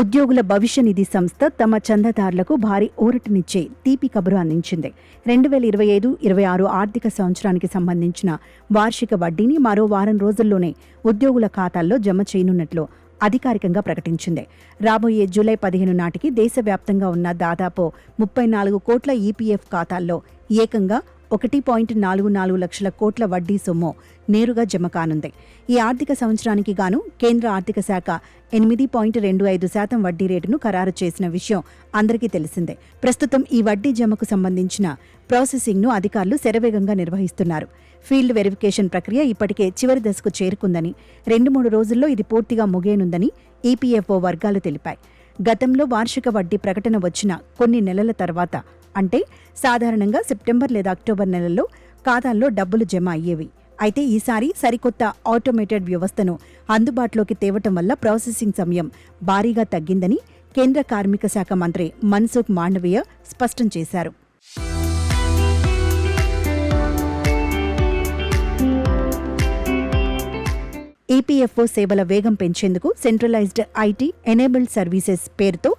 ఉద్యోగుల భవిష్య నిధి సంస్థ తమ చందాదారులకు భారీ ఊరటనిచ్చే తీపి కబురు అందించింది. 2025-26 ఆర్థిక సంవత్సరానికి సంబంధించిన వార్షిక వడ్డీని మరో వారం రోజుల్లోనే ఉద్యోగుల ఖాతాల్లో జమ చేయనున్నట్లు అధికారికంగా ప్రకటించింది. రాబోయే జూలై 15 నాటికి దేశవ్యాప్తంగా ఉన్న దాదాపు 34 కోట్ల ఈపీఎఫ్ ఖాతాల్లో ఏకంగా 1.44 లక్షల కోట్ల వడ్డీ సొమ్ము నేరుగా జమ కానుంది. ఈ ఆర్థిక సంవత్సరానికి గాను కేంద్ర ఆర్థిక శాఖ 8.25% వడ్డీ రేటును ఖరారు చేసిన విషయం అందరికీ తెలిసిందే. ప్రస్తుతం ఈ వడ్డీ జమకు సంబంధించిన ప్రాసెసింగ్ను అధికారులు శరవేగంగా నిర్వహిస్తున్నారు. ఫీల్డ్ వెరిఫికేషన్ ప్రక్రియ ఇప్పటికే చివరి దశకు చేరుకుందని, 2-3 రోజుల్లో ఇది పూర్తిగా ముగియనుందని ఈపీఎఫ్ఓ వర్గాలు తెలిపాయి. గతంలో వార్షిక వడ్డీ ప్రకటన వచ్చిన కొన్ని నెలల తర్వాత, అంటే సాధారణంగా సెప్టెంబర్ లేదా అక్టోబర్ నెలల్లో ఖాతాల్లో డబ్బులు జమ అయ్యేవి. అయితే ఈసారి సరికొత్త ఆటోమేటెడ్ వ్యవస్థను అందుబాటులోకి తేవటం వల్ల ప్రాసెసింగ్ సమయం భారీగా తగ్గిందని కేంద్ర కార్మిక శాఖ మంత్రి మన్సుఖ్ మాండవీయ స్పష్టం చేశారు. ఈపీఎఫ్ఓ సేవల వేగం పెంచేందుకు సెంట్రలైజ్డ్ ఐటీ ఎనేబుల్డ్ సర్వీసెస్ పేరుతో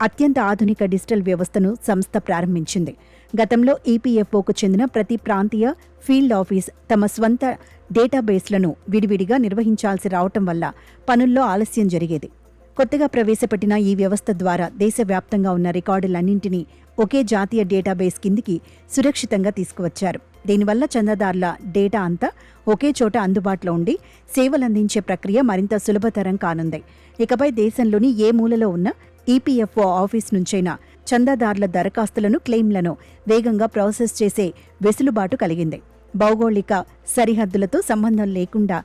అత్యంత ఆధునిక డిజిటల్ వ్యవస్థను సంస్థ ప్రారంభించింది. గతంలో ఈపీఎఫ్ఓకు చెందిన ప్రతి ప్రాంతీయ ఫీల్డ్ ఆఫీస్ తమ స్వంత డేటాబేస్లను విడివిడిగా నిర్వహించాల్సి రావటం వల్ల పనుల్లో ఆలస్యం జరిగేది. కొత్తగా ప్రవేశపెట్టిన ఈ వ్యవస్థ ద్వారా దేశవ్యాప్తంగా ఉన్న రికార్డులన్నింటినీ ఒకే జాతీయ డేటాబేస్ కిందికి సురక్షితంగా తీసుకువచ్చారు. దీనివల్ల చందాదారుల డేటా అంతా ఒకే చోట అందుబాటులో ఉండి సేవలందించే ప్రక్రియ మరింత సులభతరం కానుంది. ఇకపై దేశంలోని ఏ మూలలో ఉన్న ఈపీఎఫ్ఓ ఆఫీస్ నుంచైనా చందాదారుల దరఖాస్తులను, క్లెయిమ్లను వేగంగా ప్రాసెస్ చేసే వెసులుబాటు కలిగింది. భౌగోళిక సరిహద్దులతో సంబంధం లేకుండా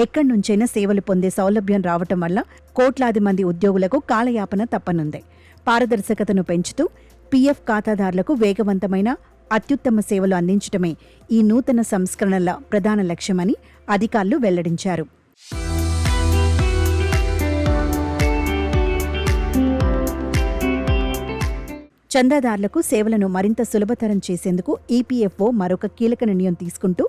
ఎక్కడి నుంచైనా సేవలు పొందే సౌలభ్యం రావటం వల్ల కోట్లాది మంది ఉద్యోగులకు కాలయాపన తప్పనుంది. పారదర్శకతను పెంచుతూ పీఎఫ్ ఖాతాదారులకు వేగవంతమైన, అత్యుత్తమ సేవలు అందించడమే ఈ నూతన సంస్కరణల ప్రధాన లక్ష్యమని అధికారులు వెల్లడించారు. చందాదారులకు సేవలను మరింత సులభతరం చేసేందుకు ఈపీఎఫ్ఓ మరొక కీలక నిర్ణయం తీసుకుంటూ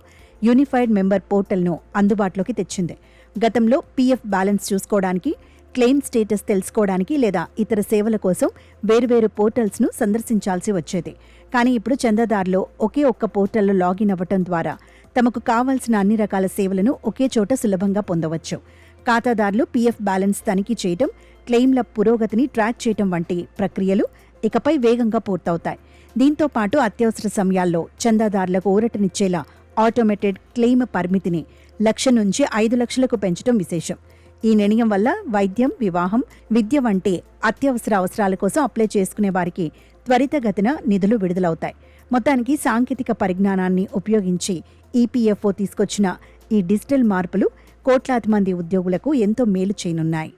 యూనిఫైడ్ మెంబర్ పోర్టల్ను అందుబాటులోకి తెచ్చింది. గతంలో పీఎఫ్ బ్యాలెన్స్ చూసుకోవడానికి, క్లెయిమ్ స్టేటస్ తెలుసుకోవడానికి లేదా ఇతర సేవల కోసం వేర్వేరు పోర్టల్స్ను సందర్శించాల్సి వచ్చేది. కానీ ఇప్పుడు చందాదారులు ఒకే ఒక్క పోర్టల్లో లాగిన్ అవ్వటం ద్వారా తమకు కావాల్సిన అన్ని రకాల సేవలను ఒకే చోట సులభంగా పొందవచ్చు. ఖాతాదారులు పీఎఫ్ బ్యాలెన్స్ తనిఖీ చేయటం, క్లెయిమ్ల పురోగతిని ట్రాక్ చేయటం వంటి ప్రక్రియలు ఇకపై వేగంగా పూర్తవుతాయి. దీంతో పాటు అత్యవసర సమయాల్లో చందాదారులకు ఊరటనిచ్చేలా ఆటోమేటెడ్ క్లెయిమ్ పరిమితిని 1,00,000 నుంచి 5 లక్షలకు పెంచడం విశేషం. ఈ నిర్ణయం వల్ల వైద్యం, వివాహం, విద్య వంటి అత్యవసర అవసరాల కోసం అప్లై చేసుకునే వారికి త్వరితగతిన నిధులు విడుదలవుతాయి. మొత్తానికి సాంకేతిక పరిజ్ఞానాన్ని ఉపయోగించి ఈపీఎఫ్ఓ తీసుకొచ్చిన ఈ డిజిటల్ మార్పులు కోట్లాది మంది ఉద్యోగులకు ఎంతో మేలు చేయనున్నాయి.